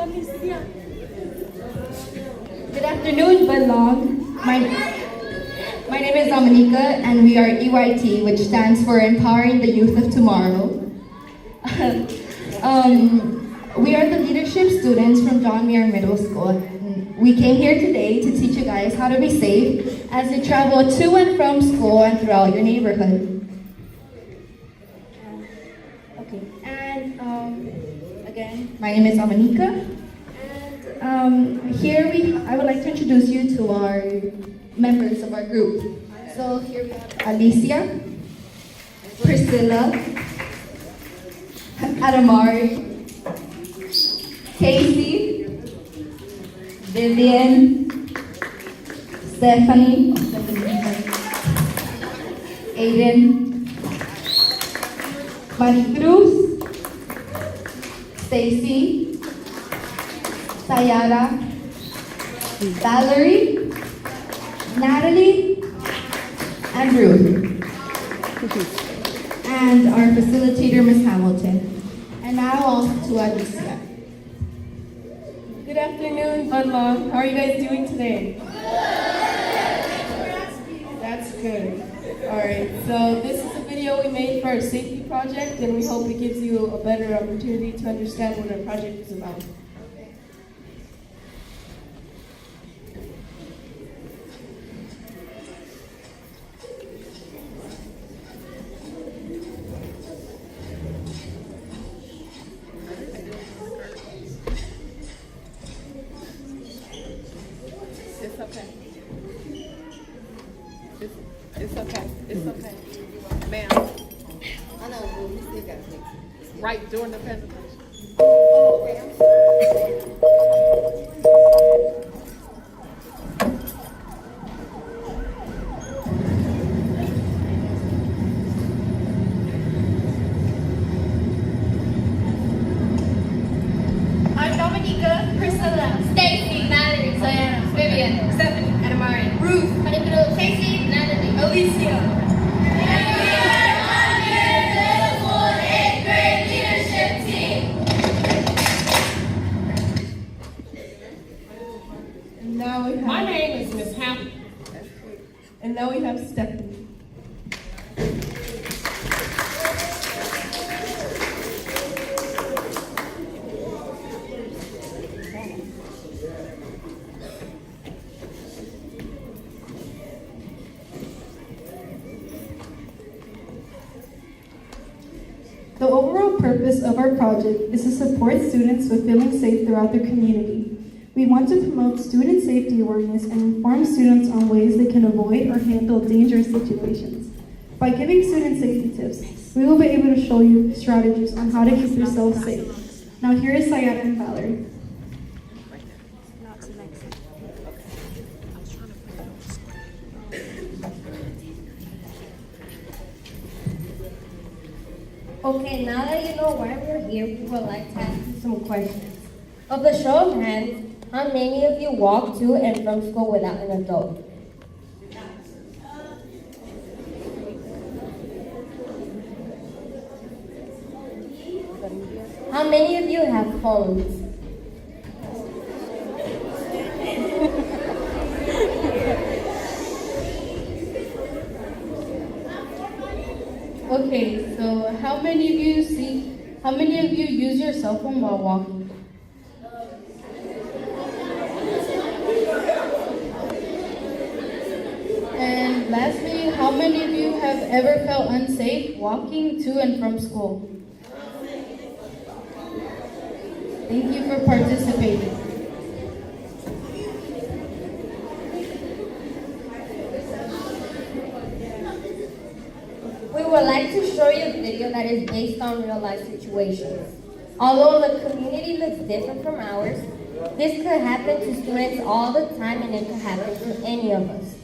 Good afternoon, Budlong. My name is Dominica, and we are EYT, which stands for Empowering the Youth of Tomorrow. We are the leadership students from John Muir Middle School. We came here today to teach you guys how to be safe as you travel to and from school and throughout your neighborhood. Again, my name is Dominica. I would like to introduce you to our members of our group. So here we have Alicia, Priscilla, Adamari, Casey, Vivian, Stephanie, Aiden, Maricruz, Stacy, Sayara, Valerie, Natalie, and Ruth. And our facilitator, Ms. Hamilton. And now also to Alicia. Good afternoon, Budlong. How are you guys doing today? That's good. Alright, so this is a video we made for our safety project, and we hope it gives you a better opportunity to understand what our project is about. It's okay. It's okay. It's okay. Ma'am. I know, we still got to fix it. Right during the presentation. I'm Dominica, Priscilla, Stacy, Valerie, Sayana, Vivian, Stephanie, Adamari, Ruth, Maricruz, Casey, Natalie, Alicia. My name is Miss Hamilton. And now we have Stephanie. The overall purpose of our project is to support students with feeling safe throughout their community. We want to promote student safety awareness and inform students on ways they can avoid or handle dangerous situations. By giving student safety tips, we will be able to show you strategies on how to keep yourself safe. Now here is Sayat and Valerie. Okay, now that you know why we're here, we would like to ask you some questions. Of the show of hands, how many of you walk to and from school without an adult? How many of you have phones? Okay, so how many of you use your cell phone while walking? And lastly, how many of you have ever felt unsafe walking to and from school? Thank you for participating. We would like to show you a video that is based on real life situations. Although the community looks different from ours, this could happen to students all the time, and it could happen to any of us.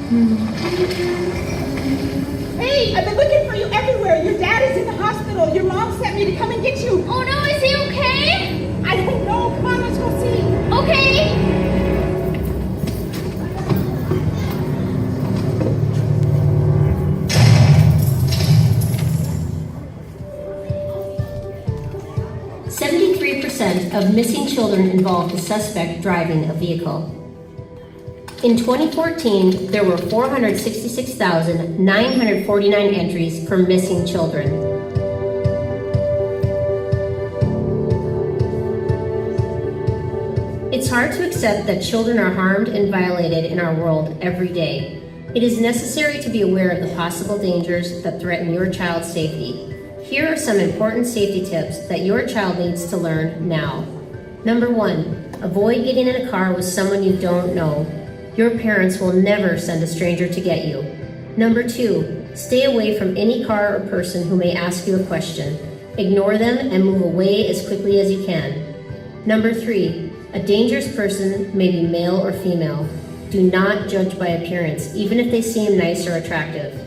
Hey, I've been looking for you everywhere. Your dad is in the hospital. Your mom sent me to come and get you. Oh no, is he okay? I don't know. Come on, let's go see. Okay. 73% of missing children involved a suspect driving a vehicle. In 2014, there were 466,949 entries for missing children. It's hard to accept that children are harmed and violated in our world every day. It is necessary to be aware of the possible dangers that threaten your child's safety. Here are some important safety tips that your child needs to learn now. Number 1, avoid getting in a car with someone you don't know. Your parents will never send a stranger to get you. Number 2, stay away from any car or person who may ask you a question. Ignore them and move away as quickly as you can. Number 3, a dangerous person may be male or female. Do not judge by appearance, even if they seem nice or attractive.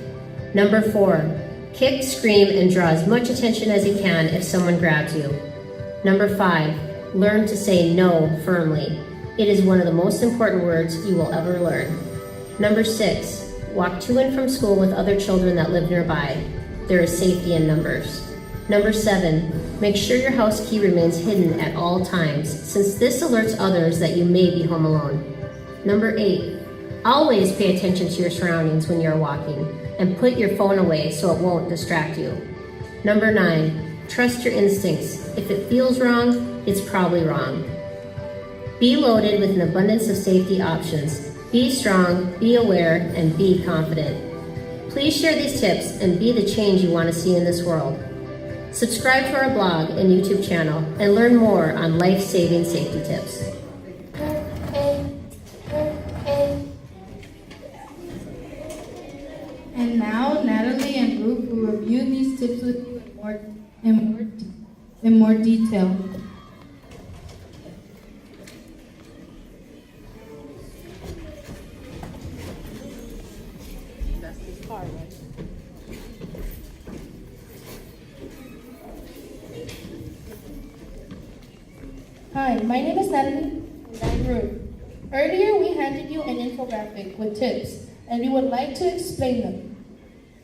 Number 4, kick, scream, and draw as much attention as you can if someone grabs you. Number 5, learn to say no firmly. It is one of the most important words you will ever learn. Number 6, walk to and from school with other children that live nearby. There is safety in numbers. Number 7, make sure your house key remains hidden at all times, since this alerts others that you may be home alone. Number 8, always pay attention to your surroundings when you're walking, and put your phone away so it won't distract you. Number 9, trust your instincts. If it feels wrong, it's probably wrong. Be loaded with an abundance of safety options. Be strong, be aware, and be confident. Please share these tips and be the change you want to see in this world. Subscribe to our blog and YouTube channel and learn more on life-saving safety tips. And now, Natalie and Ruth will review these tips with you in more detail. Hi, my name is Natalie. And I'm Ruth. Earlier, we handed you an infographic with tips, and we would like to explain them.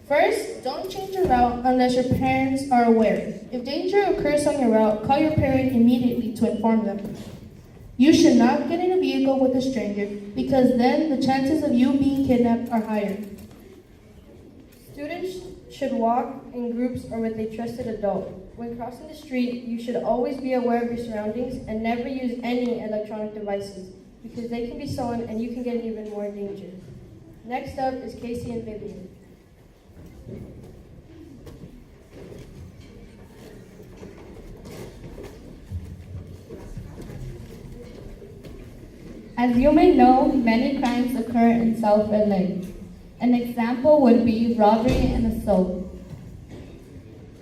First, don't change your route unless your parents are aware. If danger occurs on your route, call your parent immediately to inform them. You should not get in a vehicle with a stranger, because then the chances of you being kidnapped are higher. Students should walk in groups or with a trusted adult. When crossing the street, you should always be aware of your surroundings and never use any electronic devices, because they can be stolen and you can get in even more danger. Next up is Casey and Vivian. As you may know, many crimes occur in South LA. An example would be robbery and assault.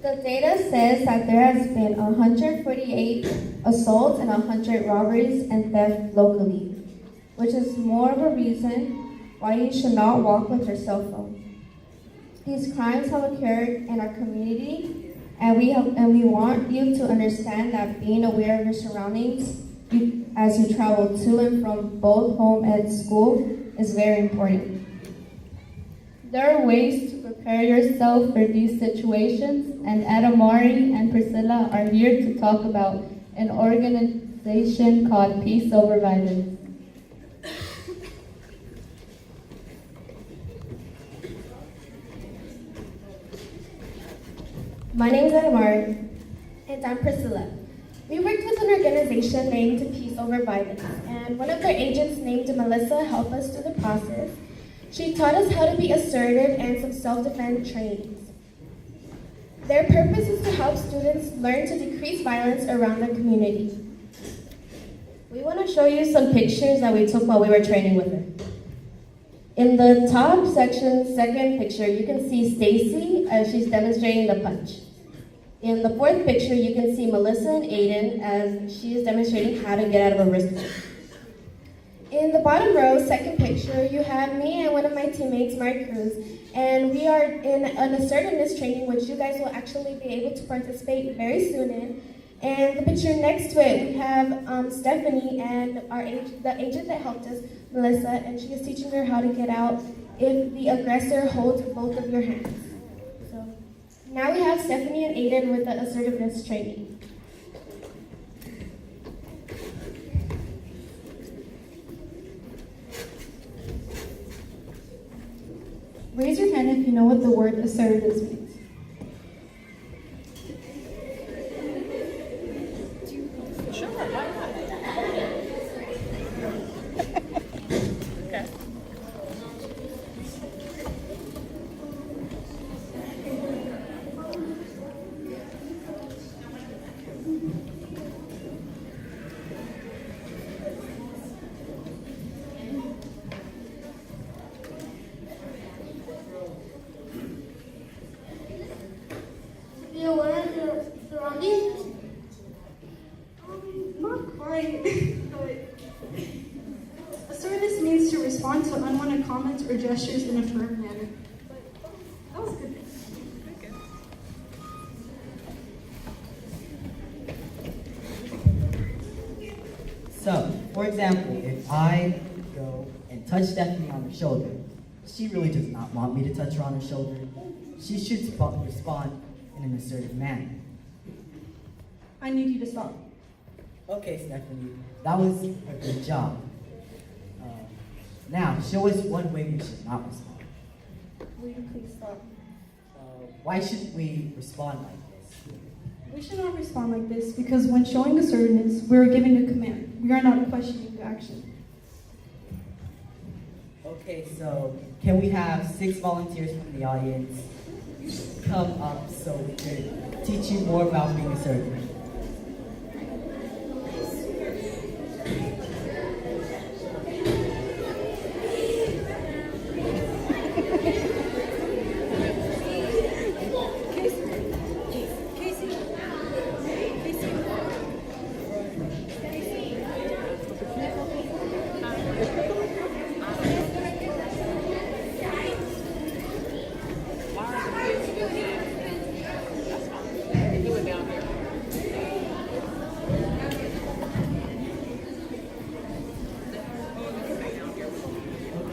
The data says that there has been 148 assaults and 100 robberies and theft locally, which is more of a reason why you should not walk with your cell phone. These crimes have occurred in our community, and we want you to understand that being aware of your surroundings as you travel to and from both home and school is very important. There are ways to prepare yourself for these situations, and Adamari and Priscilla are here to talk about an organization called Peace Over Violence. My name is Adamari. And I'm Priscilla. We worked with an organization named Peace Over Violence, and one of their agents named Melissa helped us through the process. She taught us how to be assertive and some self-defense trainings. Their purpose is to help students learn to decrease violence around their community. We want to show you some pictures that we took while we were training with her. In the top section, second picture, you can see Stacy as she's demonstrating the punch. In the fourth picture, you can see Melissa and Aiden as she is demonstrating how to get out of a wristlock. In the bottom row, second picture, you have me and one of my teammates, Mari Cruz, and we are in an assertiveness training, which you guys will actually be able to participate very soon in. And the picture next to it, we have Stephanie and the agent that helped us, Melissa, and she is teaching her how to get out if the aggressor holds both of your hands. So now we have Stephanie and Aiden with the assertiveness training. Raise your hand if you know what the word assertiveness means. Be aware of your surroundings? Not quite. Assertiveness means to respond to unwanted comments or gestures in a firm manner. That was good. So, for example, if I go and touch Stephanie on the shoulder, she really does not want me to touch her on the shoulder. She should respond in an assertive manner. I need you to stop. Okay, Stephanie, that was a good job. Now, show us one way we should not respond. Will you please stop? Why shouldn't we respond like this? We should not respond like this because when showing assertiveness, we are giving a command. We are not questioning the action. Okay, so can we have 6 volunteers from the audience come up so we can teach you more about being assertive?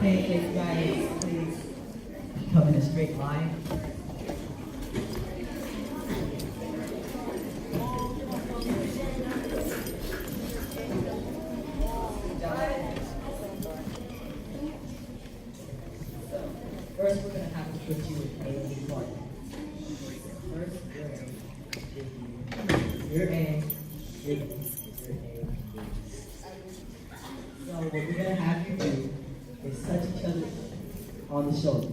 Okay, can you guys please come in a straight line? First, we're going to have to put you in A part. First, you're A, you're B, you're A. So what we're going to have you do is touch each other on the shoulder.